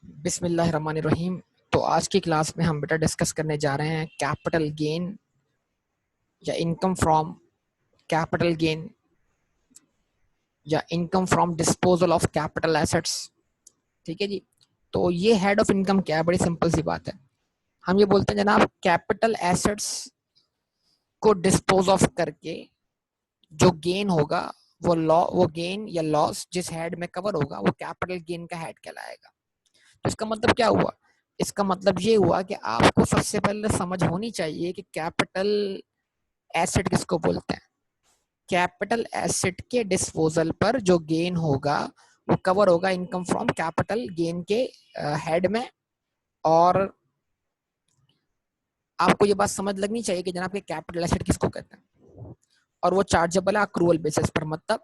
बिस्मिल्लाहिर्रहमानिर्रहीम। तो आज की क्लास में हम बेटा डिस्कस करने जा रहे हैं कैपिटल गेन या इनकम फ्रॉम कैपिटल गेन या income from disposal of capital assets. ठीक है जी। तो ये हेड ऑफ इनकम क्या है? बड़ी सिंपल सी बात है। हम ये बोलते हैं जनाब, कैपिटल एसेट्स को डिस्पोज ऑफ करके जो गेन होगा वो गेन या लॉस जिस हेड में कवर होगा वो कैपिटल गेन का हेड कहलाएगा। तो इसका मतलब क्या हुआ? इसका मतलब ये हुआ कि आपको सबसे पहले समझ होनी चाहिए कि कैपिटल एसेट किसको बोलते हैं। कैपिटल एसेट के डिस्पोजल पर जो गेन होगा वो कवर होगा इनकम फ्रॉम कैपिटल गेन के हेड में। और आपको ये बात समझ लगनी चाहिए कि जनाब के कैपिटल एसेट किसको कहते हैं और वो चार्जेबल है अक्रूवल बेसिस पर। मतलब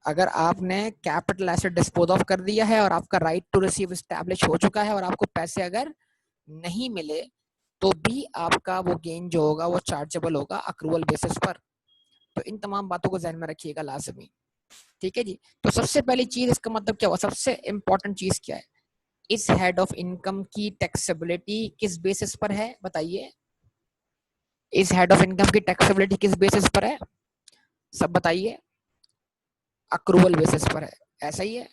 अगर आपने कैपिटल एसेट डिस्पोज ऑफ कर दिया है और आपका राइट टू रिसीव एस्टैब्लिश हो चुका है और आपको पैसे अगर नहीं मिले तो भी आपका वो गेन जो होगा वो चार्जेबल होगा अक्रूवल बेसिस पर। तो इन तमाम बातों को ध्यान में रखिएगा लाजमी। ठीक है जी। तो सबसे पहली चीज, इसका मतलब क्या हुआ? सबसे इंपॉर्टेंट चीज क्या है? इस हेड ऑफ इनकम की टैक्सेबिलिटी किस बेसिस पर है बताइए? इस हेड ऑफ इनकम की टैक्सेबिलिटी किस बेसिस पर है? सब बताइए। अक्रूवल बेसिस पर है, ऐसा ही है।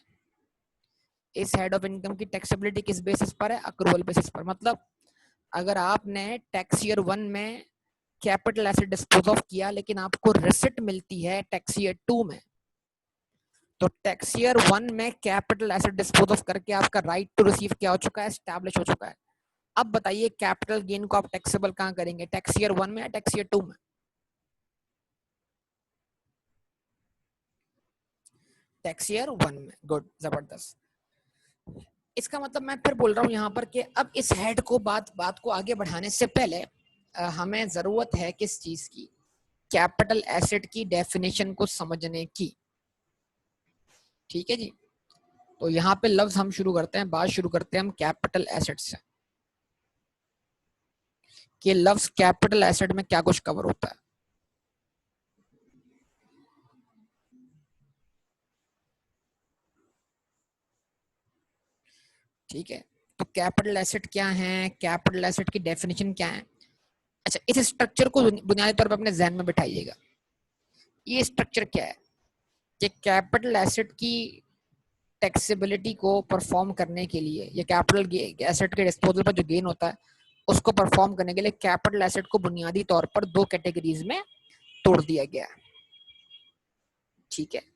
इस हेड ऑफ इनकम की टैक्सेबिलिटी किस बेसिस पर है? अक्रूवल बेसिस पर। मतलब अगर आपने टैक्स ईयर 1 में कैपिटल एसेट डिस्पोज ऑफ किया लेकिन आपको रिसिट मिलती है टैक्स ईयर 2 में, तो टैक्स ईयर 1 में कैपिटल एसेट डिस्पोज ऑफ करके आपका राइट टू रिसीव क्या हो चुका है? एस्टैब्लिश हो चुका है। अब बताइए कैपिटल गेन को आप टैक्सेबल कहां करेंगे? टैक्स ईयर 1 में या टैक्स ईयर 2 में? टैक्स ईयर 1 में। गुड, जबरदस्त। इसका मतलब मैं फिर बोल रहा हूं यहां पर कि अब इस हेड को बात को आगे बढ़ाने से पहले हमें जरूरत है किस चीज की? कैपिटल एसेट की डेफिनेशन को समझने की। ठीक है जी। तो यहाँ पे लफ्ज हम शुरू करते हैं, बात शुरू करते हैं हम कैपिटल एसेट से कि लफ्ज कैपिटल एसेट में क्या कुछ कवर होता है। ठीक है। तो कैपिटल एसेट क्या है? कैपिटल एसेट की डेफिनेशन क्या है? अच्छा, इस स्ट्रक्चर को बुनियादी तौर पर अपने जहन में बिठाइएगा। ये स्ट्रक्चर क्या है कि कैपिटल एसेट की टैक्सेबिलिटी को परफॉर्म करने के लिए या कैपिटल एसेट के डिस्पोजल पर जो गेन होता है उसको परफॉर्म करने के लिए कैपिटल एसेट को बुनियादी तौर पर दो कैटेगरीज में तोड़ दिया गया है। ठीक है।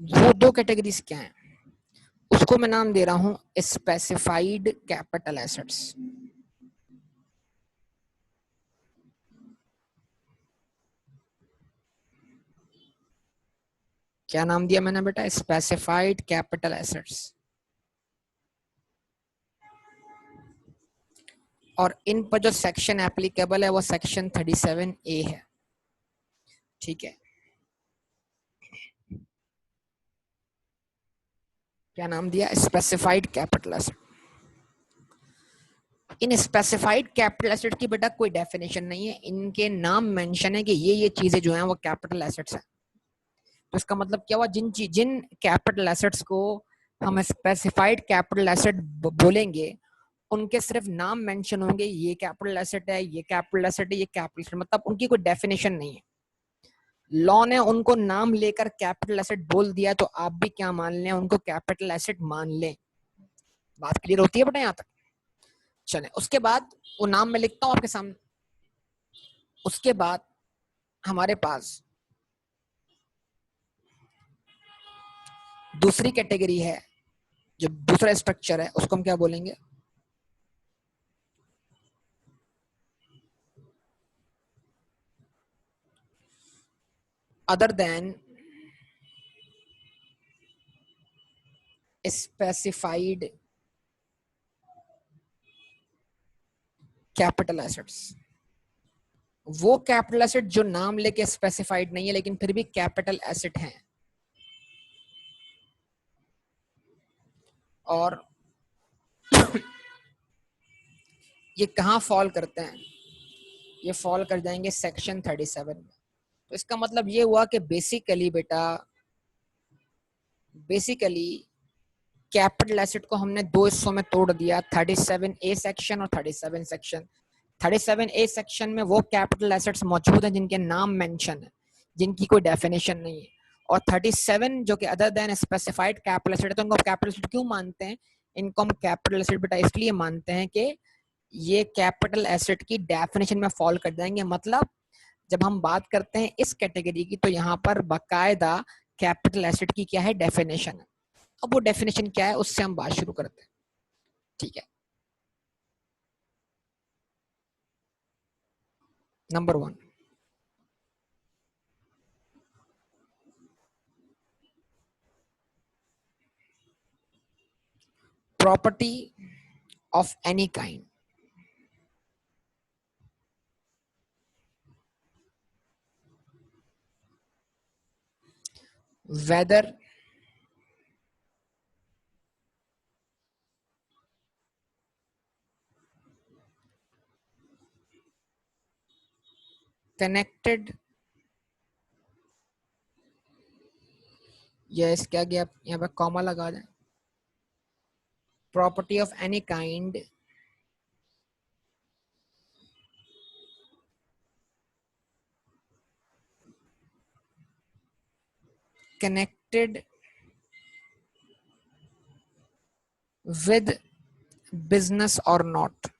वो दो कैटेगरीज क्या है उसको मैं नाम दे रहा हूं स्पेसिफाइड कैपिटल एसेट्स। क्या नाम दिया मैंने बेटा? Specified capital assets. और इन पर जो सेक्शन एप्लीकेबल है वो सेक्शन 37A है। ठीक है। क्या नाम दिया? Specified capital asset. इन स्पेसिफाइड कैपिटल एसेट की बेटा कोई डेफिनेशन नहीं है, इनके नाम मेंशन है कि ये चीजें जो हैं वो कैपिटल एसेट्स हैं। तो इसका मतलब क्या हुआ? जिन कैपिटल एसेट्स को हम स्पेसिफाइड कैपिटल एसेट बोलेंगे उनके सिर्फ नाम मेंशन होंगे, ये कैपिटल एसेट है, ये कैपिटल एसेट है, ये कैपिटल एसेट, मतलब उनकी कोई डेफिनेशन नहीं है। लॉ ने उनको नाम लेकर कैपिटल एसेट बोल दिया तो आप भी क्या मान लें? उनको कैपिटल एसेट मान लें। बात क्लियर होती है बेटा यहां तक? चले उसके बाद वो नाम मैं लिखता हूं आपके सामने। उसके बाद हमारे पास दूसरी कैटेगरी है, जो दूसरा स्ट्रक्चर है उसको हम क्या बोलेंगे? Other than specified capital assets, वो कैपिटल एसेट जो नाम लेके स्पेसिफाइड नहीं है लेकिन फिर भी कैपिटल एसेट हैं। और ये कहाँ फॉल करते हैं? ये फॉल कर जाएंगे सेक्शन 37 में। तो इसका मतलब ये हुआ कि बेसिकली बेटा, बेसिकली कैपिटल एसेट को हमने दो हिस्सों में तोड़ दिया, 37A सेक्शन और 37 सेक्शन। 37A सेक्शन में वो कैपिटल एसेट्स मौजूद हैं जिनके नाम मेंशन है, जिनकी कोई डेफिनेशन नहीं है। और 37 जो कि other than specified capital asset है, तो इनको कैपिटल एसेट क्यों मानते हैं? इनको हम कैपिटल एसेट बेटा इसलिए मानते हैं कि ये कैपिटल एसेट की डेफिनेशन में फॉल कर जाएंगे। मतलब जब हम बात करते हैं इस कैटेगरी की, तो यहाँ पर बाकायदा कैपिटल एसेट की क्या है, डेफिनेशन है। अब वो डेफिनेशन क्या है उससे हम बात शुरू करते हैं, ठीक है। Number 1, property of any kind, whether connected, yes क्या गया यहाँ पे कॉमा लगा दें, property of any kind connected with business or not।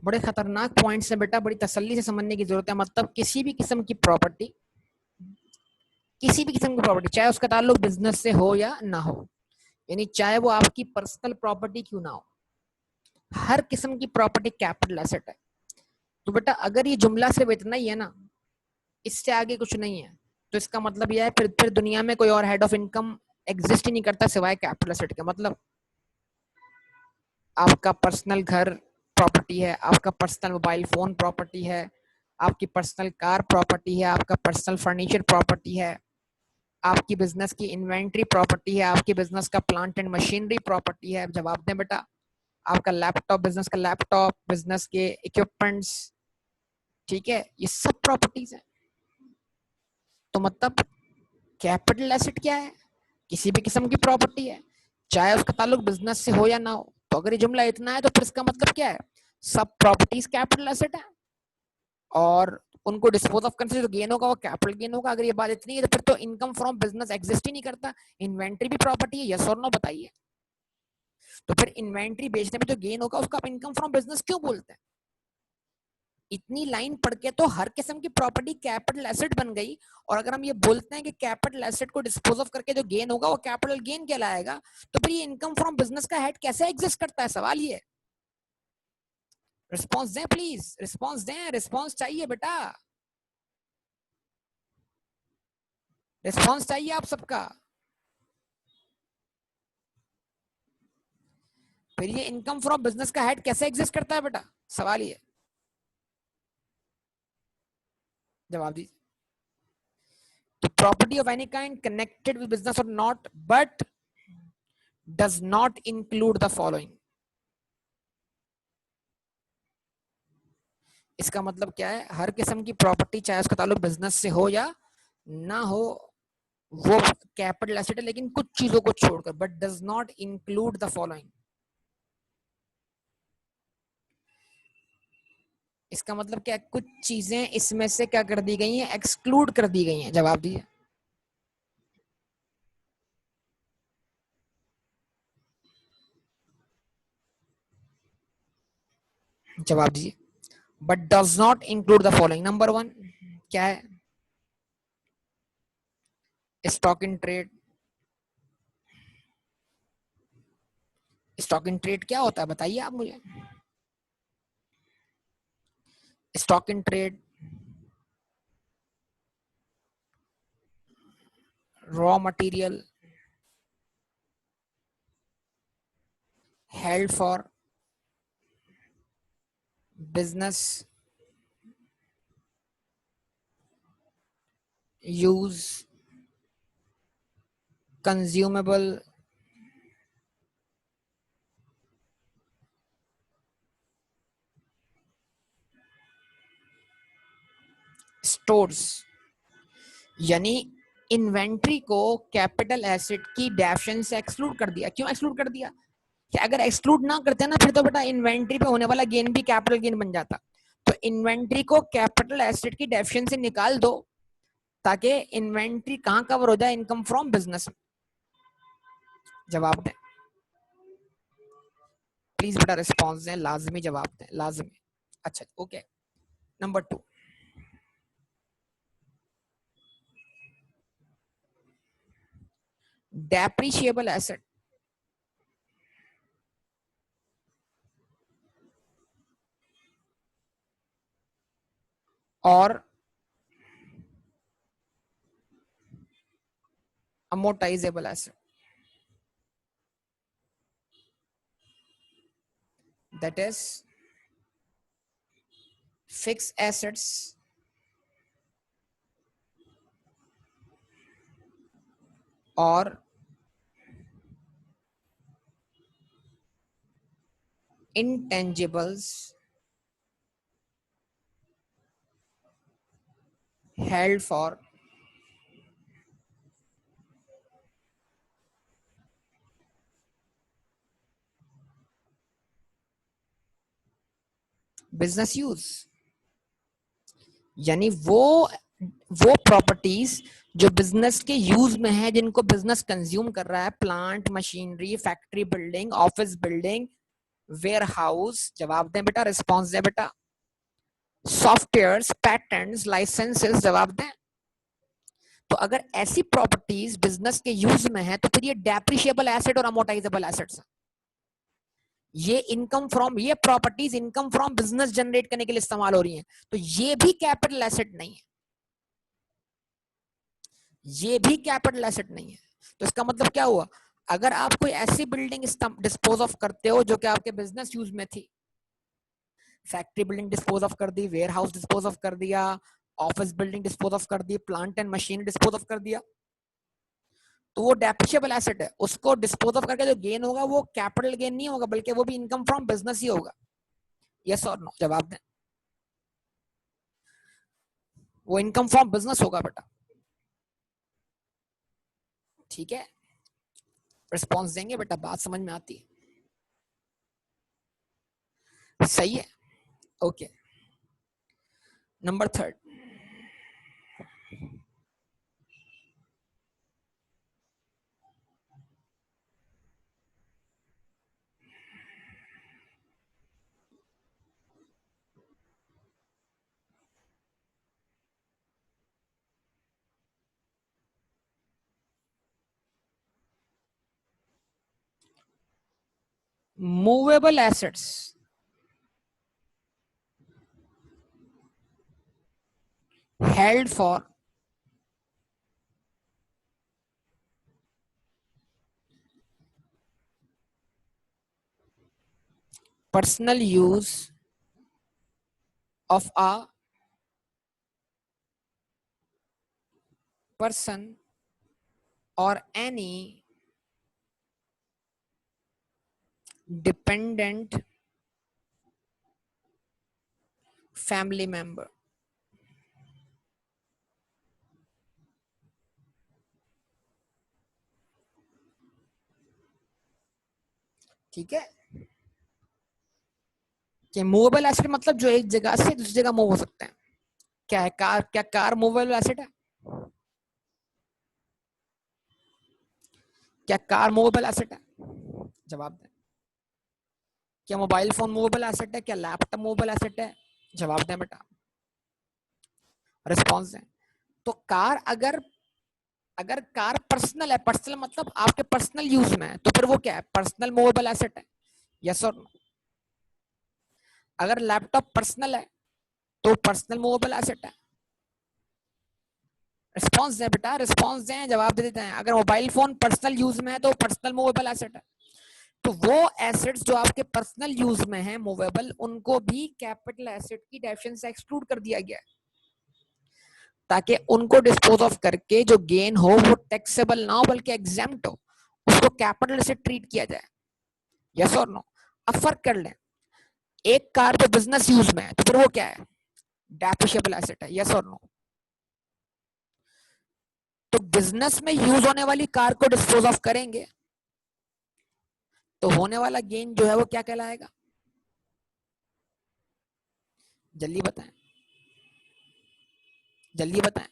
बड़े खतरनाक पॉइंट्स हैं बेटा, बड़ी तसल्ली से समझने की जरूरत है। मतलब किसी भी किस्म की प्रॉपर्टी, किसी भी किस्म की प्रॉपर्टी, चाहे उसका ताल्लुक बिजनेस से हो या ना हो, यानी चाहे वो आपकी पर्सनल प्रॉपर्टी क्यों ना हो, हर किस्म की प्रॉपर्टी कैपिटल एसेट है। तो बेटा अगर ये जुमला सिर्फ इतना ही है ना, इससे आगे कुछ नहीं है, तो इसका मतलब यह है फिर दुनिया में कोई और हेड ऑफ इनकम एग्जिस्ट ही नहीं करता सिवाय कैपिटल एसेट के। मतलब आपका पर्सनल घर प्रॉपर्टी है, आपका पर्सनल मोबाइल फोन प्रॉपर्टी है, आपकी पर्सनल कार प्रॉपर्टी है, आपका पर्सनल फर्नीचर प्रॉपर्टी है, आपकी बिजनेस की इन्वेंट्री प्रॉपर्टी है, आपकी बिजनेस का प्लांट एंड मशीनरी प्रॉपर्टी है। जवाब दें बेटा, आपका लैपटॉप, बिजनेस का लैपटॉप, बिजनेस के इक्विपमेंट्स, ठीक है, ये सब प्रॉपर्टीज है। तो मतलब कैपिटल एसेट क्या है? किसी भी किस्म की प्रॉपर्टी है, चाहे उसका ताल्लुक बिजनेस से हो या ना हो। तो अगर ये जुमला इतना है तो फिर इसका मतलब क्या है? सब प्रॉपर्टीज कैपिटल एसेट है, और उनको डिस्पोज ऑफ करने से जो गेन होगा वो कैपिटल गेन होगा। अगर ये बात इतनी है तो फिर तो इनकम फ्रॉम बिजनेस एग्जिस्ट ही नहीं करता। इन्वेंट्री भी प्रॉपर्टी है, यस और नो बताइए। तो फिर इन्वेंट्री बेचने में जो गेन होगा उसको आप इनकम फ्रॉम बिजनेस क्यों बोलते हैं? इतनी लाइन पढ़ के तो हर किस्म की प्रॉपर्टी कैपिटल एसेट बन गई। और अगर हम ये बोलते हैं कि कैपिटल एसेट को डिस्पोज ऑफ करके जो गेन होगा वो कैपिटल गेन कहलाएगा, तो फिर ये इनकम फ्रॉम बिजनेस का हेड कैसे एग्जिस्ट करता है? सवाल ये। रिस्पॉन्स दें प्लीज, रिस्पॉन्स दें, रिस्पॉन्स चाहिए बेटा, रिस्पॉन्स चाहिए आप सबका। फिर ये इनकम फ्रॉम बिजनेस का हेड कैसे एग्जिस्ट करता है बेटा? सवाल ये, जवाब दीजिए। तो property of any kind connected with business और not, but does not include the following. इसका मतलब क्या है? हर किस्म की प्रॉपर्टी, चाहे उसका ताल्लुक बिजनेस से हो या ना हो, वो कैपिटल एसेट है, लेकिन कुछ चीजों को छोड़कर, but does not include the following. इसका मतलब क्या है? कुछ चीजें इसमें से क्या कर दी गई हैं? एक्सक्लूड कर दी गई हैं। जवाब दीजिए। जवाब दीजिए। But does not include the following. Number 1 क्या है? Stock in trade. Stock in trade क्या होता है बताइए आप मुझे। Stock in trade, raw material, held for business use, consumable, stores। यानी इन्वेंट्री को कैपिटल एसेट की डेफिनेशन से एक्सक्लूड कर दिया। क्यों एक्सक्लूड कर दिया? कि अगर एक्सक्लूड ना करते ना फिर तो बेटा इन्वेंट्री पे होने वाला गेन भी कैपिटल गेन बन जाता। तो इन्वेंट्री को कैपिटल एसेट की डेफिनेशन से निकाल दो ताकि इन्वेंट्री कहां कवर हो जाए, इनकम फ्रॉम बिजनेस। जवाब दें प्लीज बेटा, रिस्पॉन्स दें, लाजमी जवाब दें, लाजमी। अच्छा ओके, नंबर 2, डेप्रिशिएबल एसेट और amortizable asset, that is fixed assets or intangibles held for business use। यानी वो प्रॉपर्टीज जो बिजनेस के यूज में है, जिनको बिजनेस कंज्यूम कर रहा है, plant, machinery, factory building, office building, warehouse. जवाब दें बेटा, रिस्पॉन्स दें बेटा। Software, patents, licences. जवाब दें। तो अगर ऐसी प्रॉपर्टीज बिजनेस के यूज में है तो फिर ये डेप्रिशिएबल एसेट और अमोर्टाइजेबल एसेट्स। ये इनकम फ्रॉम, ये properties income from business generate करने के लिए इस्तेमाल हो रही हैं, तो ये भी कैपिटल एसेट नहीं है, ये भी कैपिटल एसेट नहीं है। तो इसका मतलब क्या हुआ? अगर आप कोई ऐसी बिल्डिंग डिस्पोज ऑफ करते हो जो कि आपके बिजनेस यूज में थी, फैक्ट्री बिल्डिंग डिस्पोज ऑफ कर दी, वेयर हाउस डिस्पोज ऑफ कर दिया, ऑफिस बिल्डिंग डिस्पोज ऑफ कर दी, plant and machine dispose of कर दिया, तो वो डेप्रिशिएबल एसेट है। उसको डिस्पोज ऑफ करके जो गेन होगा वो कैपिटल गेन नहीं होगा, बल्कि वो भी इनकम फ्रॉम बिजनेस ही होगा। यस और नो? जवाब दें। वो इनकम फ्रॉम बिजनेस होगा बेटा। ठीक है, रिस्पॉन्स देंगे बेटा, बात समझ में आती है? सही है, okay. Number 3, movable assets held for personal use of a person or any dependent family member। ठीक है, कि मूवेबल एसेट मतलब जो एक जगह से दूसरी जगह मूव हो सकते हैं। क्या है कार? क्या कार मूवेबल एसेट है? क्या कार मूवेबल एसेट है? जवाब दें। क्या मोबाइल फोन मूवेबल एसेट है? क्या लैपटॉप मूवेबल एसेट है? जवाब दें बेटा, रिस्पॉन्स दें। तो कार, अगर अगर कार पर्सनल है, पर्सनल मतलब आपके पर्सनल यूज में है, तो फिर वो क्या है? पर्सनल मूवेबल एसेट है। यस और नो? अगर लैपटॉप पर्सनल है तो पर्सनल मूवेबल एसेट है। रिस्पॉन्स दें बेटा, रिस्पॉन्स दें, जवाब दे देते हैं। अगर मोबाइल फोन पर्सनल यूज में है तो पर्सनल मूवेबल एसेट है। तो वो एसेट्स जो आपके पर्सनल यूज में है मूवेबल, उनको भी कैपिटल एसेट की डेफिनेशन से एक्सक्लूड कर दिया गया है, ताकि उनको डिस्पोज ऑफ करके जो गेन हो वो टैक्सेबल ना हो बल्कि एग्जेम्प्ट हो, उसको कैपिटल से ट्रीट किया जाए। यस और नो? अब फर्क कर लें, एक कार जो बिजनेस यूज में है तो फिर वो क्या है? डेप्रिशिएबल एसेट है। यस और नो? तो बिजनेस में यूज होने वाली कार को डिस्पोज ऑफ करेंगे तो होने वाला गेन जो है वो क्या कहलाएगा? जल्दी बताएं, जल्दी बताएं।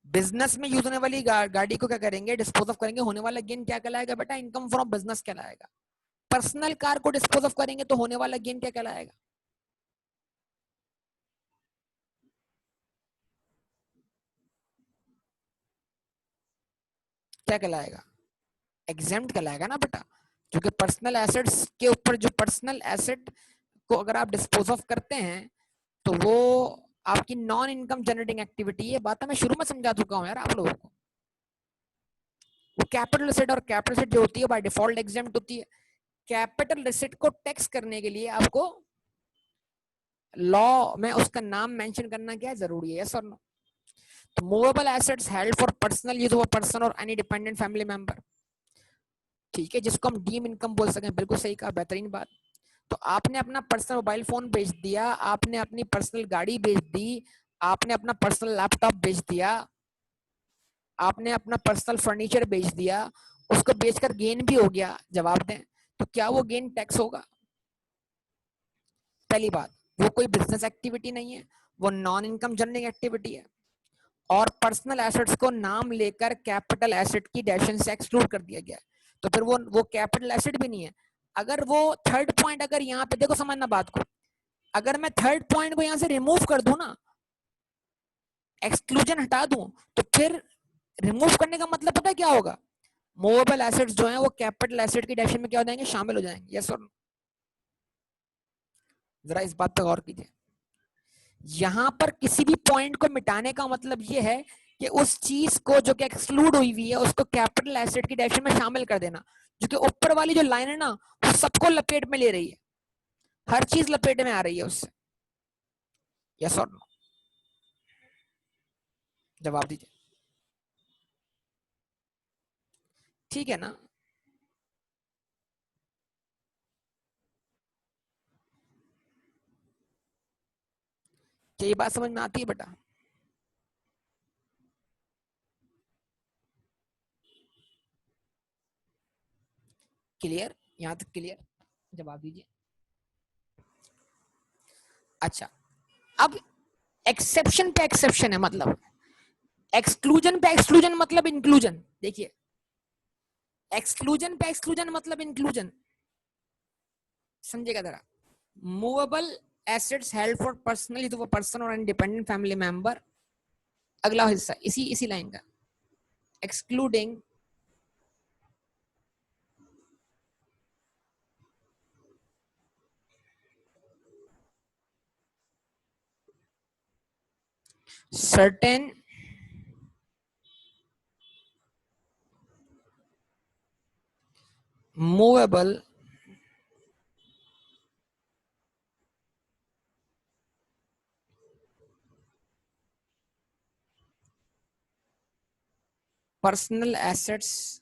बिजनेस में यूज होने वाली गाड़ी को क्या करेंगे? डिस्पोज ऑफ करेंगे। होने वाला गेन क्या कहलाएगा बेटा? इनकम फ्रॉम बिजनेस कहलाएगा। पर्सनल कार को डिस्पोज ऑफ करेंगे तो होने वाला गेन क्या कहलाएगा? क्या कहलाएगा? एग्जेम्प्ट कहलाएगा ना बेटा, क्योंकि पर्सनल एसेट्स के ऊपर जो पर्सनल एसेट को अगर आप डिस्पोज ऑफ करते हैं तो वो आपकी नॉन इनकम जनरेटिंग एक्टिविटी है। बात मैं शुरू में समझा चुका हूं यार आप लोगों को। वो कैपिटल एसेट, और कैपिटल एसेट जो होती है बाय डिफॉल्ट एग्जेम्प्ट होती है। कैपिटल एसेट को टैक्स करने के लिए आपको लॉ में उसका नाम मेंशन करना क्या जरूरी है? यस और नो? तो movable assets held for personal use of person और एनी डिपेंडेंट फैमिली मेंबर, ठीक है, जिसको हम डीम इनकम बोल सकें। बिल्कुल सही कहा, बेहतरीन बात। तो आपने अपना पर्सनल मोबाइल फोन बेच दिया, आपने अपनी पर्सनल गाड़ी बेच दी, आपने अपना पर्सनल लैपटॉप बेच दिया, आपने अपना पर्सनल फर्नीचर बेच दिया, उसको बेचकर गेन भी हो गया। जवाब दें, तो क्या वो गेन टैक्स होगा? पहली बात, वो कोई बिजनेस एक्टिविटी नहीं है, वो नॉन इनकम जनरेटिंग एक्टिविटी है। और पर्सनल एसेट्स को नाम लेकर कैपिटल एसेट की डेफिनेशन से एक्सक्लूड कर दिया गया है, तो फिर वो कैपिटल एसेट भी नहीं है। अगर वो थर्ड पॉइंट, अगर यहाँ पे देखो समझना बात को, अगर मैं थर्ड पॉइंट को यहाँ से रिमूव कर दूं ना, एक्सक्लूजन हटा दूं, तो फिर रिमूव करने का मतलब पता है क्या होगा? मूवेबल एसेट्स जो हैं वो कैपिटल एसेट की डेफिनेशन में क्या हो जाएंगे? शामिल हो जाएंगे। यस और नो? जरा इस बात पर गौर कीजिए। यहां पर किसी भी पॉइंट को मिटाने का मतलब ये है कि उस चीज को जो कि एक्सक्लूड हुई हुई है उसको कैपिटल एसेट की डेफिनेशन में शामिल कर देना। जो कि ऊपर वाली जो लाइन है ना, वो सबको लपेट में ले रही है, हर चीज लपेट में आ रही है उससे। यस और नो? जवाब दीजिए। ठीक है ना? क्या ये बात समझ में आती है बेटा? क्लियर? यहां तक क्लियर? जवाब दीजिए। अच्छा, अब एक्सेप्शन पे एक्सेप्शन है, मतलब एक्सक्लूजन पे एक्सक्लूजन मतलब इंक्लूजन। देखिए, एक्सक्लूजन पे एक्सक्लूजन मतलब इंक्लूजन, समझेगा जरा। Movable assets held for personally तो वो पर्सन और इंडिपेंडेंट फैमिली मेंबर, अगला हिस्सा इसी इसी लाइन का, excluding certain movable personal assets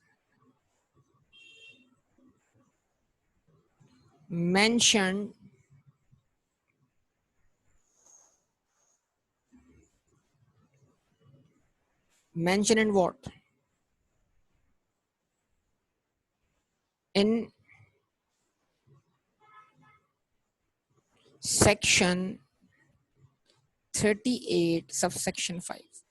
mentioned in what? In section 38 subsection 5।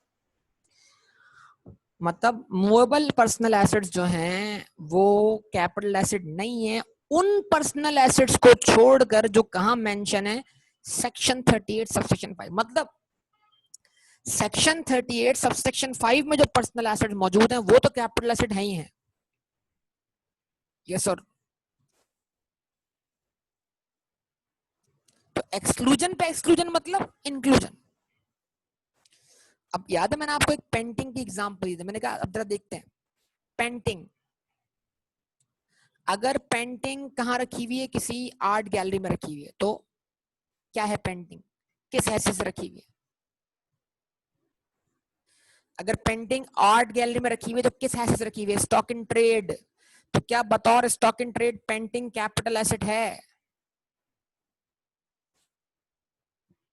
मतलब मूवेबल पर्सनल एसेट्स जो हैं वो कैपिटल एसेट नहीं है, उन पर्सनल एसेट्स को छोड़कर जो कहां मेंशन है? Section 38 subsection 5। मतलब सेक्शन 38 सबसेक्शन 5 में जो पर्सनल एसेट मौजूद हैं वो तो कैपिटल एसेट है ही है। Yes sir? तो एक्सक्लूजन पे एक्सक्लूजन मतलब इंक्लूजन। अब याद है मैंने आपको एक पेंटिंग की एग्जांपल दी थी, मैंने कहा अब जरा देखते हैं पेंटिंग। अगर पेंटिंग कहाँ रखी हुई है, किसी आर्ट गैलरी में रखी हुई है, तो क्या है पेंटिंग, किस हैसियत से रखी हुई है? अगर पेंटिंग आर्ट गैलरी में रखी हुई है तो किस हैसियत से रखी हुई है? Stock in trade. तो क्या बतौर stock in trade painting capital asset है?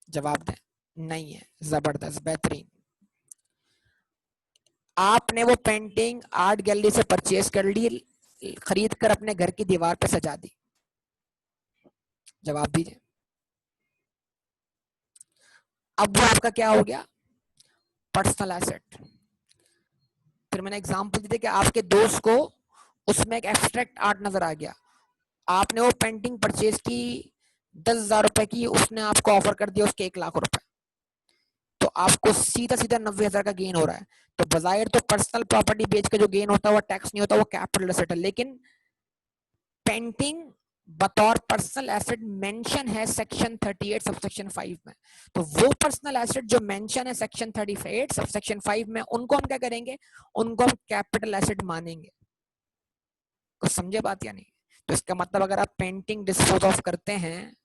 जवाब दें। नहीं है। जबरदस्त, बेहतरीन। आपने वो पेंटिंग आर्ट गैलरी से परचेज कर ली, खरीद कर अपने घर की दीवार पे सजा दी। जवाब दीजिए। अब वो आपका क्या हो गया? Personal asset. फिर मैंने एग्जांपल दी थी कि आपके दोस्त को उसमें एक एब्स्ट्रैक्ट आर्ट नजर आ गया, आपने वो पेंटिंग परचेज की 10,000 रुपए की, उसने आपको ऑफर कर दिया उसके 1 लाख रुपए, तो आपको सीधा सीधा 90,000 का गेन हो रहा है। तो बजाय तो पर्सनल प्रॉपर्टी बेच के जो गेन होता है वो टैक्स नहीं होता, वो कैपिटल एसेट है। लेकिन पेंटिंग बतौर पर्सनल एसेट मेंशन है सेक्शन 38 सबसेक्शन 5 में, तो वो पर्सनल एसेट जो मेंशन है सेक्शन 38 सबसेक्शन 5 में, उनको हम क्या करेंगे? उनको हम कैपिटल एसेट मानेंगे। कुछ समझे बात या नहीं? तो इसका मतलब अगर आप पेंटिंग डिस्पोज ऑफ करते हैं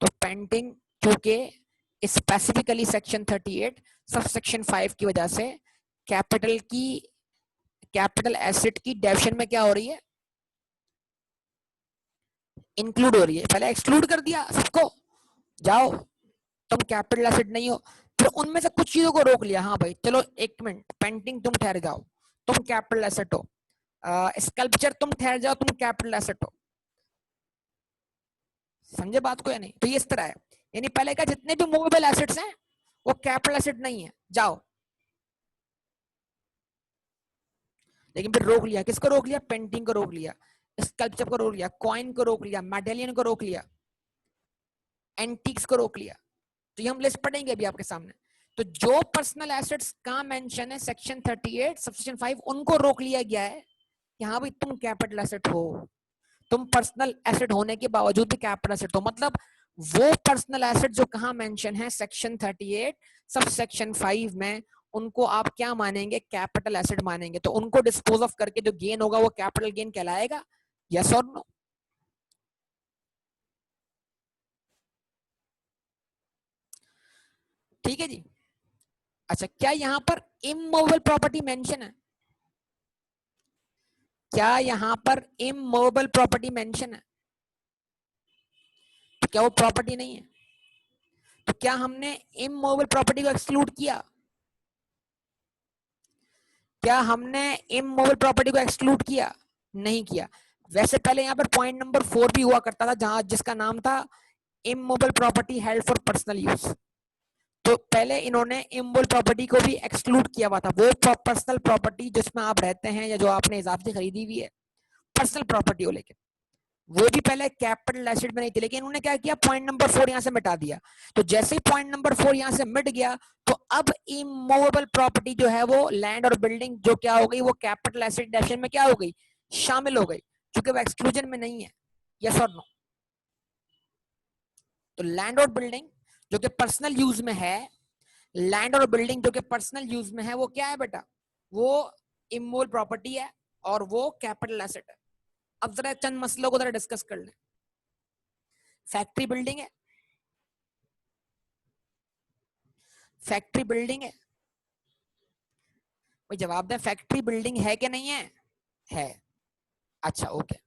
तो पेंटिंग क्योंकि स्पेसिफिकली सेक्शन 38 सबसेक्शन 5 की वजह से कैपिटल एसेट की डेफिनेशन में क्या हो रही है? इंक्लूड हो रही है। पहले एक्सक्लूड कर दिया सबको, जाओ तुम कैपिटल एसेट नहीं हो। फिर उनमें से कुछ चीजों को रोक लिया, हाँ भाई चलो एक मिनट, पेंटिंग तुम ठहर जाओ, तुम कैपिटल एसेट हो। स्कल्पचर तुम ठहर जाओ, तुम कैपिटल एसेट हो। समझे बात को या नहीं? तो ये इस तरह है, यानी पहले का जितने भी मूवेबल एसेट्स हैं वो कैपिटल एसेट नहीं है, जाओ। लेकिन फिर रोक लिया, किसको रोक लिया? पेंटिंग को रोक लिया, स्कल्पचर को रोक लिया, कॉइन को रोक लिया, मेडेलियन को रोक लिया, एंटीक्स को रोक लिया। तो ये हम लिस्ट पढ़ेंगे अभी आपके सामने। तो जो पर्सनल एसेट्स का मेंशन है सेक्शन 38 सबसेक्शन 5, उनको रोक लिया गया है कि हाँ भाई तुम कैपिटल एसेट हो, तुम पर्सनल एसेट होने के बावजूद भी कैपिटल एसेट हो। मतलब वो पर्सनल एसेट जो कहाँ मेंशन है सेक्शन 38 सब सेक्शन 5 में, उनको आप क्या मानेंगे? कैपिटल एसेट मानेंगे। तो उनको डिस्पोज ऑफ करके जो गेन होगा वो कैपिटल गेन कहलाएगा। यस और नो? ठीक है जी। अच्छा, क्या यहां पर इमूवेबल प्रॉपर्टी मेंशन है? क्या यहां पर इमूवेबल प्रॉपर्टी मेंशन है? तो क्या वो प्रॉपर्टी नहीं है? तो क्या हमने इमूवेबल प्रॉपर्टी को एक्सक्लूड किया? क्या हमने इमूवेबल प्रॉपर्टी को एक्सक्लूड किया? नहीं किया। वैसे पहले यहाँ पर पॉइंट नंबर 4 भी हुआ करता था, जहां जिसका नाम था immovable property held for personal use. तो पहले इन्होंने इमूवेबल प्रॉपर्टी को भी एक्सक्लूड किया हुआ था। वो पर्सनल प्रॉपर्टी जिसमें आप रहते हैं या जो आपने इजाफे से खरीदी हुई है, पर्सनल प्रॉपर्टी हो, लेकिन वो भी पहले कैपिटल एसेट में नहीं थी। लेकिन उन्होंने क्या किया? पॉइंट नंबर 4 यहां से मिटा दिया। तो जैसे ही पॉइंट नंबर 4 यहां से मिट गया, तो अब इमूवेबल प्रॉपर्टी जो है वो लैंड और बिल्डिंग जो क्या हो गई? वो कैपिटल एसेट डेफिनेशन में क्या हो गई? शामिल हो गई, क्योंकि वो एक्सक्लूजन में नहीं है। यस और नो? तो लैंड और बिल्डिंग जो कि पर्सनल यूज में है, लैंड और बिल्डिंग जो कि पर्सनल यूज में है, वो क्या है बेटा? वो इमूवेबल प्रॉपर्टी है और वो कैपिटल एसेट है। अब जरा चंद मसलों को जरा डिस्कस कर लें। फैक्ट्री बिल्डिंग है, फैक्ट्री बिल्डिंग है, कोई जवाब दे, फैक्ट्री बिल्डिंग है कि नहीं है? है। अच्छा ओके।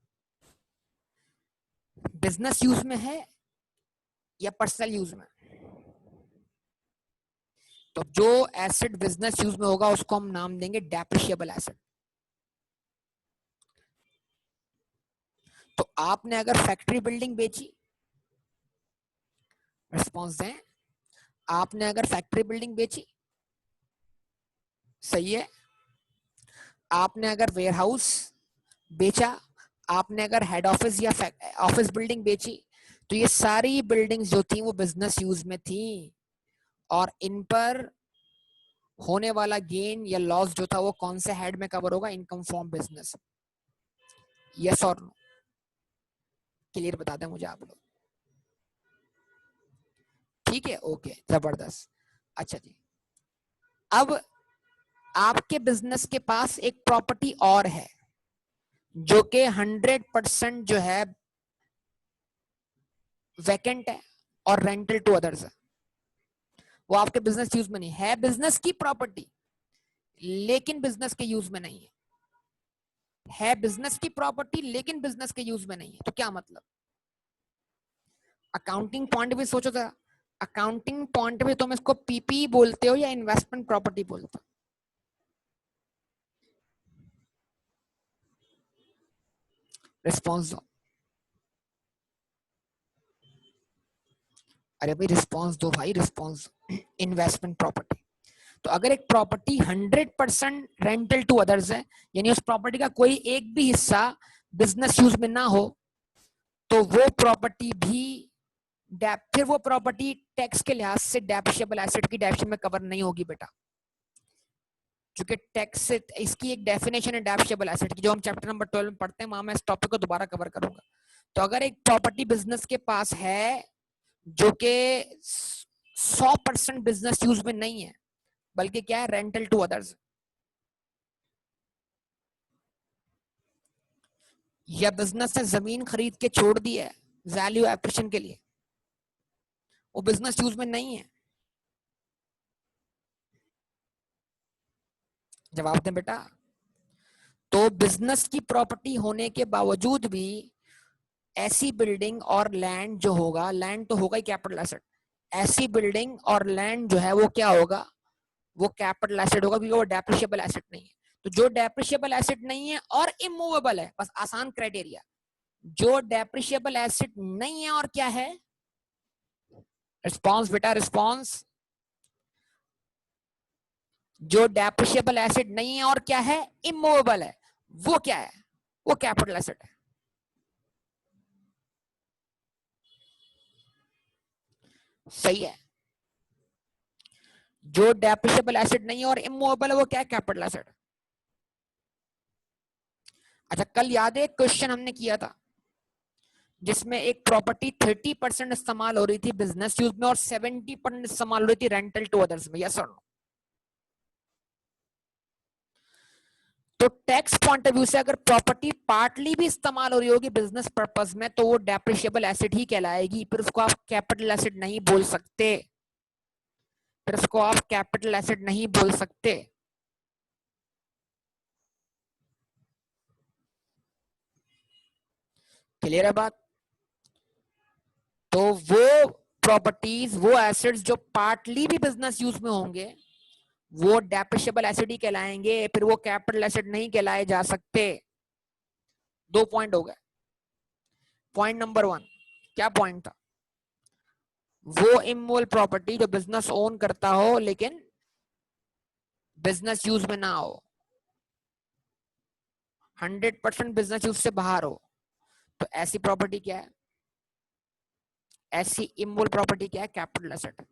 बिजनेस यूज में है या पर्सनल यूज में? तो जो एसेट बिजनेस यूज में होगा उसको हम नाम देंगे डेप्रिशिएबल एसेट। तो आपने अगर फैक्ट्री बिल्डिंग बेची, रिस्पॉन्स दें, आपने अगर फैक्ट्री बिल्डिंग बेची, सही है, आपने अगर वेयरहाउस बेचा, आपने अगर हेड ऑफिस या ऑफिस बिल्डिंग बेची, तो ये सारी बिल्डिंग्स जो थी वो बिजनेस यूज में थी, और इन पर होने वाला गेन या लॉस जो था वो कौन से हेड में कवर होगा? Income from business. यस और नो? क्लियर बता दें मुझे आप लोग। ठीक है, ओके, जबरदस्त। अच्छा जी, अब आपके बिजनेस के पास एक प्रॉपर्टी और है जो कि 100% जो है वैकेंट है और रेंटल टू अदर्स है। वो आपके बिजनेस यूज में नहीं है, बिजनेस की प्रॉपर्टी लेकिन बिजनेस के यूज में नहीं है बिजनेस की प्रॉपर्टी लेकिन बिजनेस के यूज में नहीं है। तो क्या मतलब, अकाउंटिंग पॉइंट भी सोचो जरा, अकाउंटिंग पॉइंट भी तुम इसको पीपी बोलते हो या इन्वेस्टमेंट प्रॉपर्टी बोलते हो? रिस्पॉन्स दो, अरे भाई रिस्पॉन्स दो भाई, रिस्पॉन्स। इन्वेस्टमेंट प्रॉपर्टी, तो अगर एक प्रॉपर्टी 100% रेंटल टू अदर्स है, यानी उस प्रॉपर्टी का कोई एक भी हिस्सा बिजनेस यूज में ना हो, तो वो प्रॉपर्टी भी फिर वो प्रॉपर्टी टैक्स के लिहाज से डेप्रिशिएबल एसेट की डेफिनेशन में कवर नहीं होगी बेटा, क्योंकि टैक्स से इसकी एक डेफिनेशन है डेप्रिशिएबल एसेट की, जो हम चैप्टर नंबर 12 में पढ़ते हैं, वहां मैं इस टॉपिक को दोबारा कवर करूंगा। तो अगर एक प्रॉपर्टी बिजनेस के पास है जो कि 100% बिजनेस यूज में नहीं है, बल्कि क्या है, रेंटल टू अदर्स, या बिजनेस ने जमीन खरीद के छोड़ दी है वैल्यू एप्रिशिएशन के लिए, वो बिजनेस यूज में नहीं है, जवाब दें बेटा। तो बिजनेस की प्रॉपर्टी होने के बावजूद भी ऐसी बिल्डिंग और लैंड जो होगा, लैंड तो होगा ही कैपिटल एसेट, ऐसी बिल्डिंग और लैंड जो है वो क्या होगा, वो कैपिटल एसेट होगा, क्योंकि वो डेप्रिशिएबल एसेट नहीं है। तो जो डेप्रिशिएबल एसेट नहीं है और इमूवेबल है, बस आसान क्राइटेरिया, जो डेप्रिशिएबल एसेट नहीं है और क्या है, रिस्पॉन्स बेटा, रिस्पॉन्स। जो डेप्रिशिएबल एसेट नहीं है और क्या है, इमूवेबल है, वो क्या है, वो कैपिटल एसेट है। सही है, जो डेप्रिशिएबल एसेट नहीं है और इमूवेबल है वो क्या है, कैपिटल एसेट। अच्छा, कल याद है एक क्वेश्चन हमने किया था जिसमें एक प्रॉपर्टी 30% इस्तेमाल हो रही थी बिजनेस यूज में और 70% इस्तेमाल हो रही थी रेंटल टू अदर्स में, यस और नो? तो टैक्स पॉइंट ऑफ व्यू से अगर प्रॉपर्टी पार्टली भी इस्तेमाल हो रही होगी बिजनेस पर्पस में, तो वो डेप्रिशिएबल एसेट ही कहलाएगी, फिर उसको आप कैपिटल एसेट नहीं बोल सकते, फिर उसको आप कैपिटल एसेट नहीं बोल सकते। क्लियर है बात? तो वो प्रॉपर्टीज, वो एसेट्स जो पार्टली भी बिजनेस यूज में होंगे, वो डेप्रिशिएबल एसेट ही कहलाएंगे, फिर वो कैपिटल एसेट नहीं कहलाए जा सकते। 2 पॉइंट हो गए। पॉइंट नंबर 1 क्या पॉइंट था, वो इमूवेबल प्रॉपर्टी जो बिजनेस ओन करता हो लेकिन बिजनेस यूज में ना हो, 100% बिजनेस यूज से बाहर हो, तो ऐसी प्रॉपर्टी क्या है, ऐसी इमूवेबल प्रॉपर्टी क्या है, कैपिटल एसेट।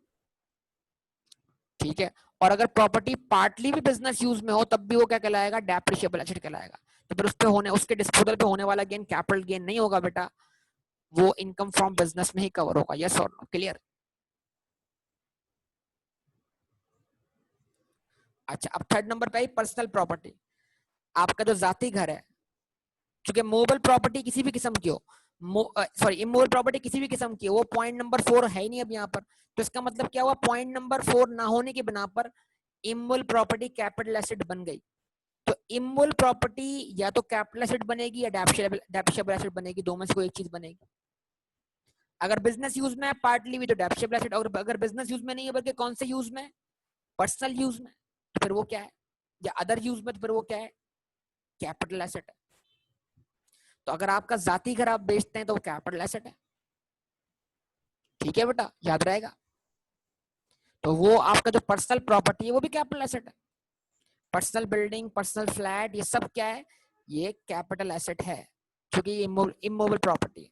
ठीक है, और अगर प्रॉपर्टी पार्टली भी बिजनेस यूज में हो तब भी वो क्या कहलाएगा, डेप्रिशिएबल एसेट कहलाएगा। तो फिर उस पे होने, उसके डिस्पोजल पे होने वाला गेन कैपिटल गेन नहीं होगा बेटा, वो इनकम फ्रॉम बिजनेस में ही कवर होगा, यस और नो? क्लियर? अच्छा, अब थर्ड नंबर पे आई पर्सनल प्रॉपर्टी, आपका जो जाती घर है, क्योंकि मूवेबल प्रॉपर्टी किसी भी किस्म की हो, सॉरी इमूवेबल प्रॉपर्टी किसी भी किस्म की हो, वो पॉइंट नंबर 4 है ही नहीं अब यहाँ पर। तो इसका मतलब क्या हुआ, पॉइंट नंबर 4 ना होने की बिना पर इमूवेबल प्रॉपर्टी कैपिटल एसेट बन गई। तो इमूवेबल प्रॉपर्टी या तो कैपिटल एसेट बनेगी या डेप्रिशिएबल एसेट बनेगी, दो में से कोई एक चीज बनेगी। अगर बिजनेस यूज में है पार्टली भी तो डेप्रिशिएबल एसेट, और अगर बिजनेस यूज में नहीं है बल्कि कौन से यूज में, पर्सनल यूज में, तो फिर वो क्या है, या अदर यूज में, तो फिर वो क्या है, कैपिटल एसेट है। तो अगर आपका जाती घर आप बेचते हैं तो वो कैपिटल एसेट है। ठीक है बेटा, याद रहेगा। तो वो आपका जो पर्सनल प्रॉपर्टी है वो भी कैपिटल एसेट है। पर्सनल बिल्डिंग, पर्सनल फ्लैट, ये सब क्या है, ये कैपिटल एसेट है, क्योंकि ये इमूवेबल प्रॉपर्टी है।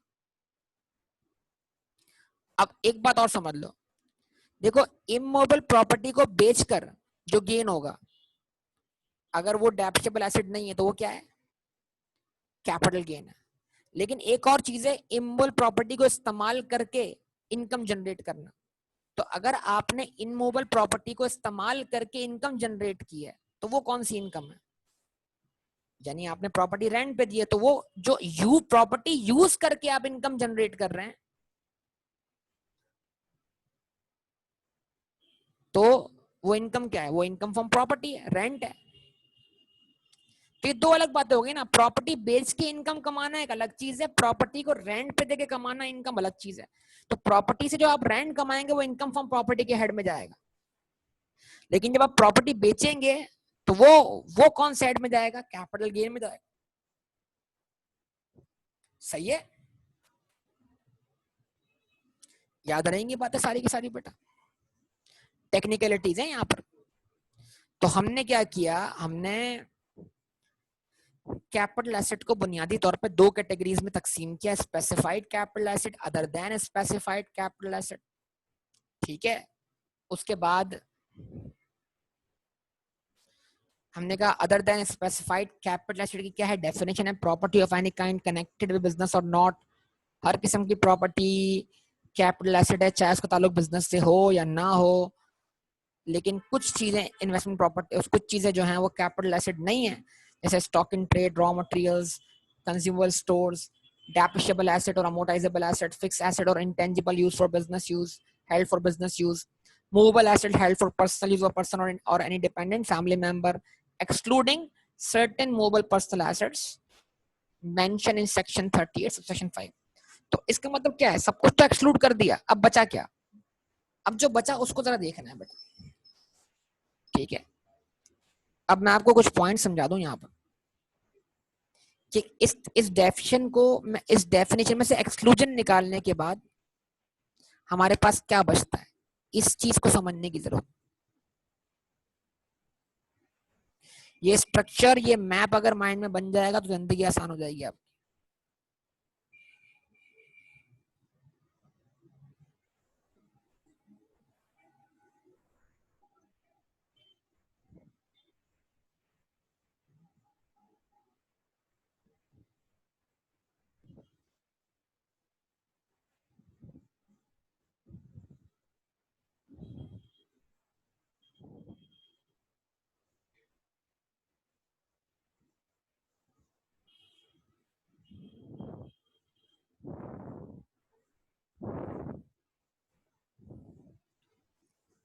अब एक बात और समझ लो, देखो इमूवेबल प्रॉपर्टी को बेचकर जो गेन होगा, अगर वो डेप्रिशिएबल एसेट नहीं है तो वो क्या है, कैपिटल गेन है। लेकिन एक और चीज है, इमूवेबल प्रॉपर्टी को इस्तेमाल करके इनकम जनरेट करना, तो अगर आपने इनमूवेबल प्रॉपर्टी को इस्तेमाल करके इनकम जनरेट की है तो वो कौन सी इनकम है? यानी आपने प्रॉपर्टी रेंट पे दी है, तो वो जो प्रॉपर्टी यूज करके आप इनकम जनरेट कर रहे हैं, तो वो इनकम क्या है? वो इनकम फ्रॉम प्रॉपर्टी है, रेंट है। तो ये दो अलग बातें हो गई ना। प्रॉपर्टी बेच के इनकम कमाना एक अलग चीज है, प्रॉपर्टी को रेंट पे देके कमाना इनकम अलग चीज है। तो प्रॉपर्टी से जो आप रेंट कमाएंगे वो इनकम फ्रॉम प्रॉपर्टी के हेड में जाएगा, लेकिन जब आप प्रॉपर्टी बेचेंगे तो वो कौन से हेड में जाएगा? कैपिटल गेन में जाएगा। सही है? याद रहेंगी बातें सारी की सारी बेटा, टेक्निकलिटीज है यहाँ पर। तो हमने क्या किया, हमने कैपिटल एसेट को बुनियादी तौर पे दो कैटेगरीज में तकसीम किया, specified capital asset, other than specified capital asset. ठीक है। उसके बाद हमने कहा other than specified capital asset की क्या है डेफिनेशन है? Property of any kind connected with business और नॉट। हर किस्म की प्रॉपर्टी कैपिटल एसेट है, चाहे उसका ताल्लुक बिजनेस से हो या ना हो। लेकिन कुछ चीजें इन्वेस्टमेंट प्रॉपर्टी, कुछ चीजें जो हैं वो कैपिटल एसेट नहीं है, जैसे stock in trade, raw materials, consumable stores, depreciable asset और अमोर्टाइजेबल एसेट, फिक्स एसेट और intangible use for business use, held for business use, movable asset held for personal use और पर्सन और any dependent family member, excluding certain movable personal assets mention in section 38 subsection 5। तो इसका मतलब क्या है? सब कुछ तो एक्सक्लूड कर दिया, अब बचा क्या? अब जो बचा उसको जरा देखना है बेटा। ठीक है, अब मैं आपको कुछ पॉइंट समझा दूं यहाँ पर कि इस डेफिनेशन को, इस डेफिनेशन में से एक्सक्लूजन निकालने के बाद हमारे पास क्या बचता है, इस चीज को समझने की जरूरत। ये स्ट्रक्चर, ये मैप अगर माइंड में बन जाएगा तो जिंदगी आसान हो जाएगी आप।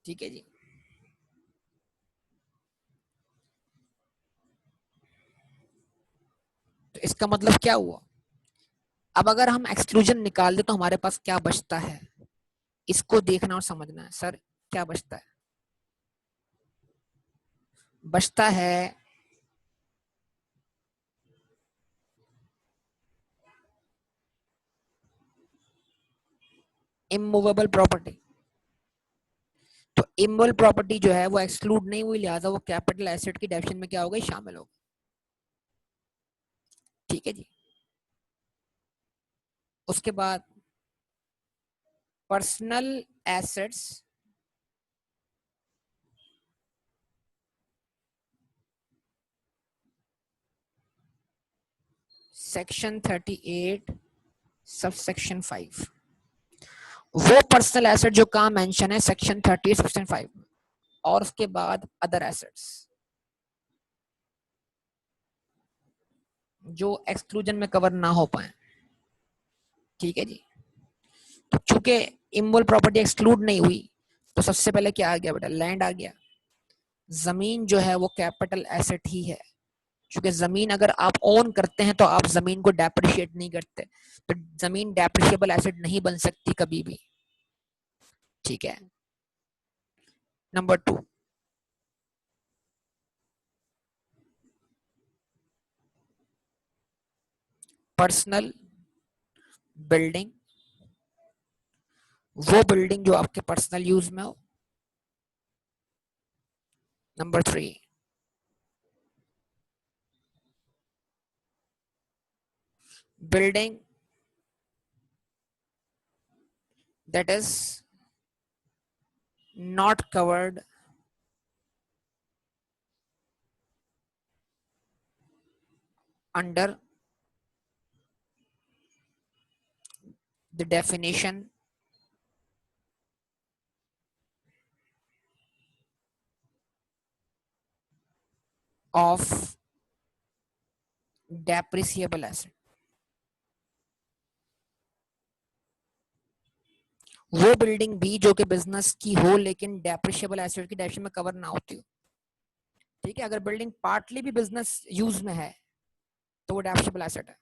ठीक है जी। तो इसका मतलब क्या हुआ? अब अगर हम एक्सक्लूजन निकाल दे तो हमारे पास क्या बचता है, इसको देखना और समझना है। सर क्या बचता है? बचता है इमूवेबल प्रॉपर्टी। तो इमूवेबल प्रॉपर्टी जो है वो एक्सक्लूड नहीं हुई, लिहाजा वो कैपिटल एसेट की डेफिनेशन में क्या हो गई? शामिल हो गई। ठीक है जी। उसके बाद personal assets section 38 sub section 5, वो पर्सनल एसेट जो कहाँ मेंशन है? Section 38 section 5। और उसके बाद अदर एसेट्स जो एक्सक्लूजन में कवर ना हो पाए। ठीक है जी। तो चूंकि इमूवेबल प्रॉपर्टी एक्सक्लूड नहीं हुई, तो सबसे पहले क्या आ गया बेटा? लैंड आ गया। जमीन जो है वो कैपिटल एसेट ही है, क्योंकि जमीन अगर आप ओन करते हैं तो आप जमीन को डेप्रिशिएट नहीं करते, तो जमीन डेप्रिशिएबल एसेट नहीं बन सकती कभी भी। ठीक है। नंबर 2, पर्सनल बिल्डिंग, वो बिल्डिंग जो आपके पर्सनल यूज में हो। Number 3, building that is not covered under the definition of depreciable asset. वो बिल्डिंग भी जो कि बिजनेस की हो लेकिन डेप्रिशिएबल एसेट की डेफिनेशन में कवर ना होती हो। ठीक है, अगर बिल्डिंग पार्टली भी बिजनेस यूज में है तो वो डेप्रिशिएबल एसेट है।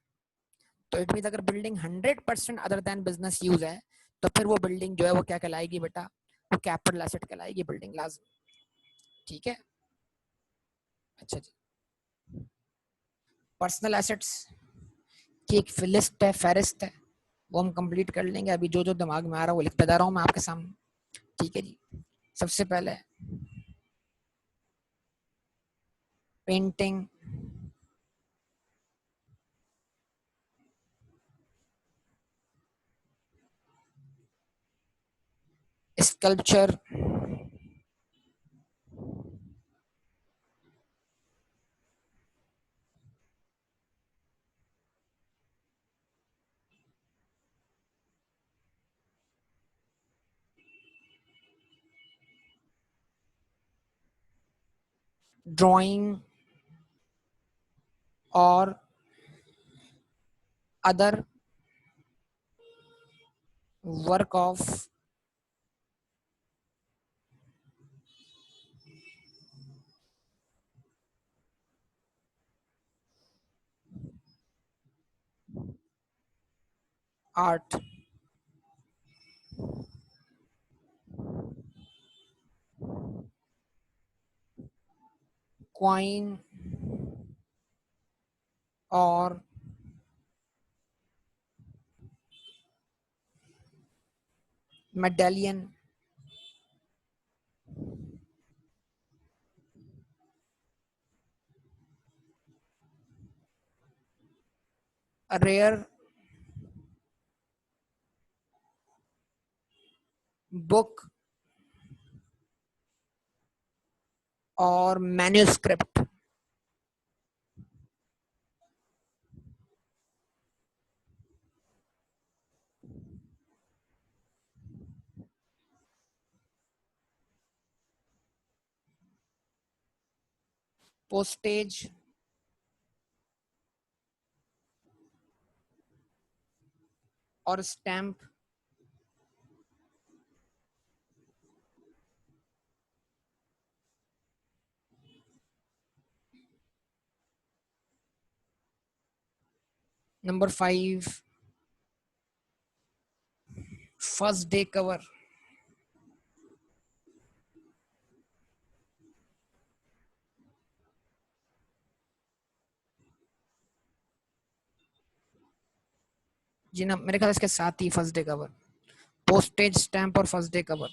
तो इट मीन अगर building 100% other than business use है तो फिर वो बिल्डिंग जो है वो क्या कहलाएगी बेटा, वो कैपिटल एसेट कहलाएगी बिल्डिंग, लाजमी। ठीक है, अच्छा जी। पर्सनल एसेट्स की एक लिस्ट है, फेरिस्त है, वो हम कंप्लीट कर लेंगे। अभी जो जो दिमाग में आ रहा है वो लिखता जा रहा हूँ मैं आपके सामने। ठीक है जी, सबसे पहले पेंटिंग, स्कल्पचर, ड्राइंग और other work of art. Coin और मेडेलियन, रेयर बुक और मैन्युस्क्रिप्ट। पोस्टेज और stamp. Number 5 first day cover. जी ना, मेरे ख्याल इसके साथ ही first day cover, postage stamp और फर्स्ट डे कवर।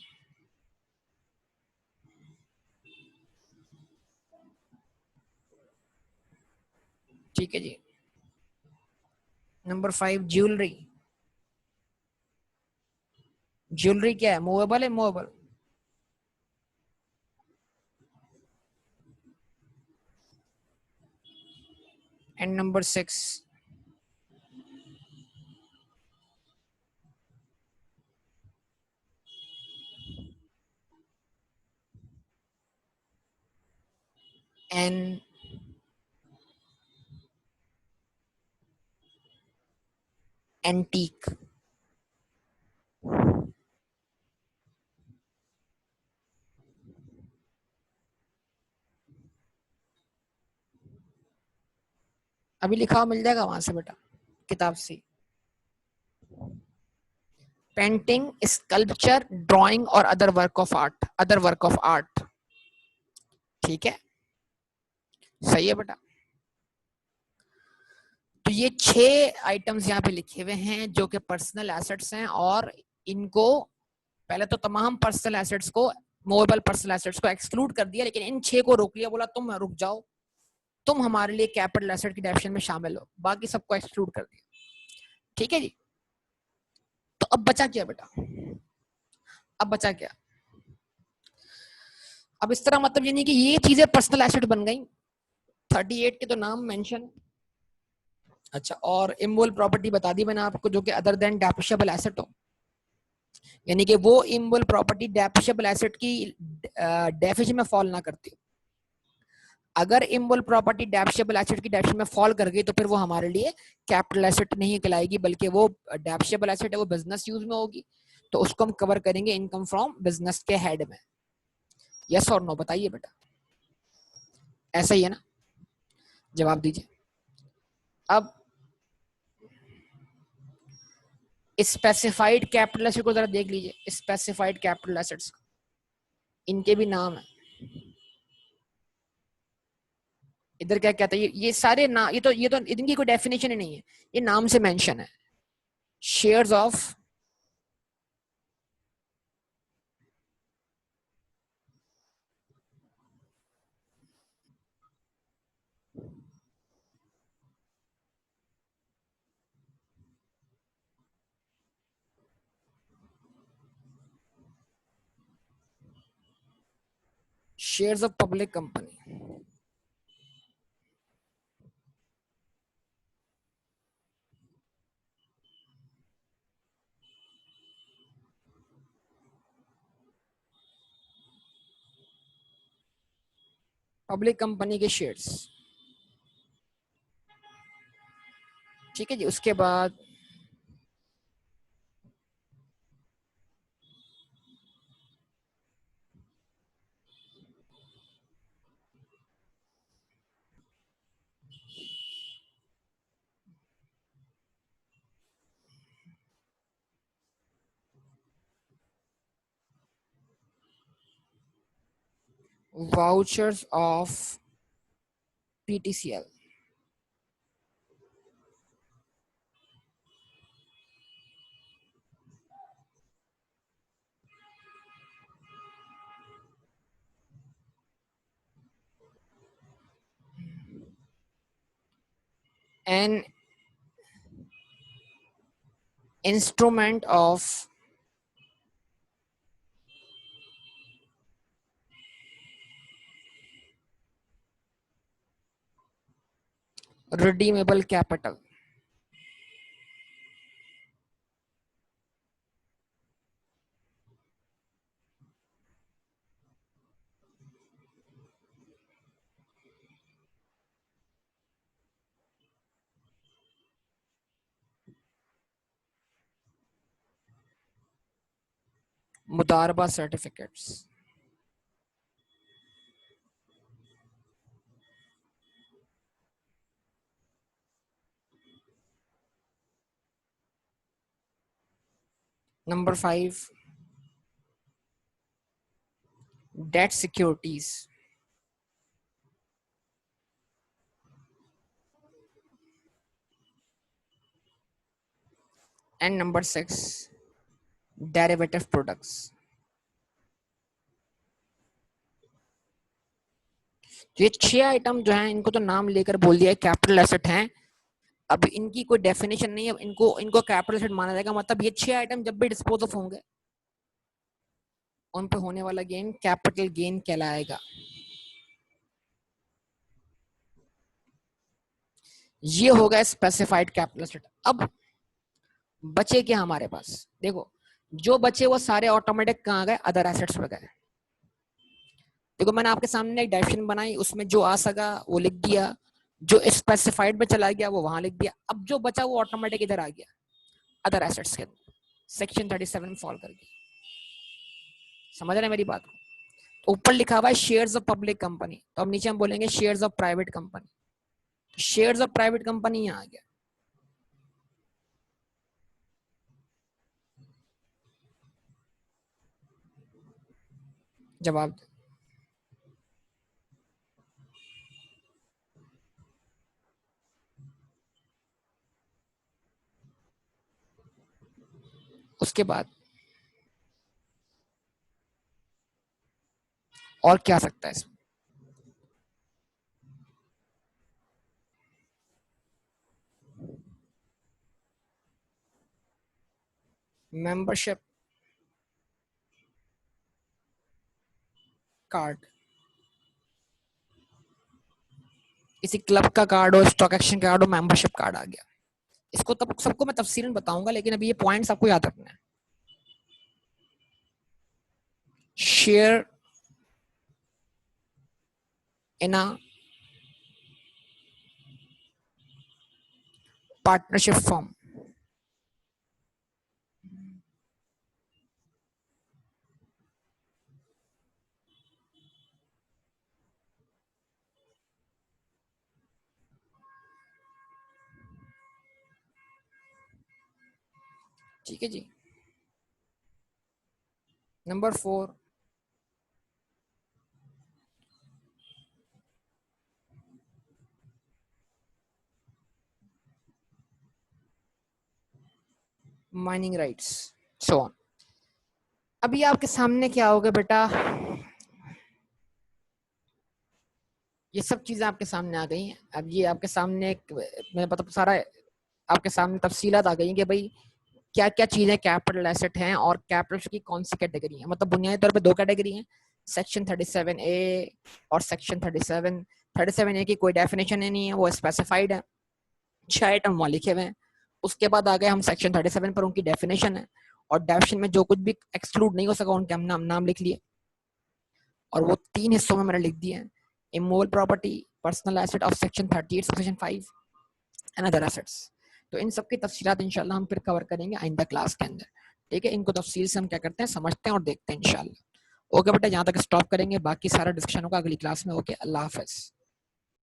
ठीक है जी। Number 5 jewellery. ज्वेलरी क्या है, मूवेबल है, movable. And number 6 an antique. अभी लिखा हुआ मिल जाएगा वहां से बेटा, किताब से। पेंटिंग, स्कल्पचर, ड्राइंग और other work of art, other work of art. ठीक है, सही है बेटा। तो ये 6 आइटम्स यहाँ पे लिखे हुए हैं जो कि पर्सनल एसेट्स हैं, और इनको पहले तो तमाम पर्सनल एसेट्स को, मूवेबल पर्सनल एसेट्स को एक्सक्लूड कर दिया, लेकिन इन 6 को रोक लिया, बोला तुम रुक जाओ, तुम हमारे लिए कैपिटल एसेट की डेफिनेशन में शामिल हो, बाकी सबको एक्सक्लूड कर दिया। ठीक है जी। तो अब बचा क्या बेटा, अब बचा क्या, अब इस तरह मतलब ये नहीं कि ये चीजें पर्सनल एसेट बन गई, 38 के तो नाम मेंशन। अच्छा, और इमूवेबल प्रॉपर्टी बता दी मैंने आपको, जो कि अदर देन डेप्रिशिएबल एसेट हो, यानी कि वो इमूवेबल प्रॉपर्टी डेप्रिशिएबल एसेट की डेफिनेशन में फॉल ना करती। अगर इमूवेबल प्रॉपर्टी डेप्रिसिएबल एसेट की डेफिनेशन में फॉल कर गई तो फिर वो हमारे लिए कैपिटल एसेट नहीं कहलाएगी, बल्कि वो डेप्रिसिएबल एसेट है, वो बिजनेस यूज में होगी, तो उसको हम कवर करेंगे इनकम फ्रॉम बिजनेस के हेड में। यस और नो बताइए बेटा, ऐसा ही है ना? जवाब दीजिए। अब स्पेसिफाइड कैपिटल एसेट को जरा देख लीजिए, स्पेसिफाइड कैपिटल एसेट्स इनके भी नाम है। इधर क्या कहता है, ये सारे ना, ये तो इनकी कोई डेफिनेशन ही नहीं है, ये नाम से मेंशन है। Shares of shares of public company. Public company के शेयर्स, ठीक है जी। उसके बाद vouchers of PTCL, an instrument of redeemable capital. मुदारबा certificates. Number 5 debt securities. And number 6 derivative products. ये 6 आइटम जो हैं, इनको तो नाम लेकर बोल दिया है कैपिटल एसेट हैं। अब इनकी कोई डेफिनेशन नहीं है, इनको इनको कैपिटल एसेट माना जाएगा। मतलब ये 6 आइटम जब भी डिस्पोज ऑफ होंगे, उन पे होने वाला गेन कैपिटल गेन कहलाएगा। ये होगा स्पेसिफाइड कैपिटल एसेट। अब बचे क्या हमारे पास, देखो जो बचे वो सारे ऑटोमेटिक कहाँ गए, अदर एसेट्स पे गए। देखो मैंने आपके सामने एक डेफिनेशन बनाई, उसमें जो आ सका वो लिख दिया, जो स्पेसिफाइड में चला गया वो वहां लिख दिया। अब जो बचा वो ऑटोमेटिक इधर आ गया अदर एसेट्स के अंदर, सेक्शन 37 फॉल कर गया। समझ रहे हैं मेरी बात को? तो ऊपर लिखा हुआ है शेयर्स ऑफ पब्लिक कंपनी, तो अब नीचे हम बोलेंगे shares of private company. Shares of private company यहाँ आ गया। जवाब उसके बाद और क्या सकता है इसमें? मेंबरशिप कार्ड, किसी क्लब का कार्ड हो, स्टॉक एक्सचेंज कार्ड हो, मेंबरशिप कार्ड आ गया। इसको तब सबको मैं तफसीलन बताऊंगा, लेकिन अभी ये पॉइंट्स आपको याद रखना है। Share in a partnership firm. ठीक है जी। Number 4, mining rights, so on. अभी आपके सामने क्या होगा बेटा, ये सब चीजें आपके सामने आ गई हैं। अब ये आपके सामने एक, मैं मतलब सारा आपके सामने तफसीलात आ गई हैं कि भाई क्या क्या चीजें कैपिटल एसेट हैं और कैपिटल की कौन सी कैटेगरी है। मतलब बुनियादी तौर पे 2 कैटेगरी हैं, सेक्शन 37A और सेक्शन 37। 37A की कोई डेफिनेशन ही नहीं है, वो स्पेसिफाइड है, 6 आइटम वहाँ लिखे हुए हैं। उसके बाद आ गए हम सेक्शन 37 पर, उनकी डेफिनेशन है, और डेफिनेशन में जो कुछ भी एक्सक्लूड नहीं हो सका उनके हम नाम लिख लिए, और वो 3 हिस्सों में मैंने लिख दिए हैं। Immovable property, personal asset of section 38 section 5 and other assets. तो इन सब की तफसीलात इंशाल्लाह हम फिर कवर करेंगे आइंदा क्लास के अंदर। ठीक है, इनको तफसील से हम क्या करते हैं, समझते हैं और देखते हैं इंशाल्लाह। ओके बेटा, यहाँ तक स्टॉप करेंगे, बाकी सारा डिस्कशन होगा अगली क्लास में। ओके, अल्लाह हाफिज़।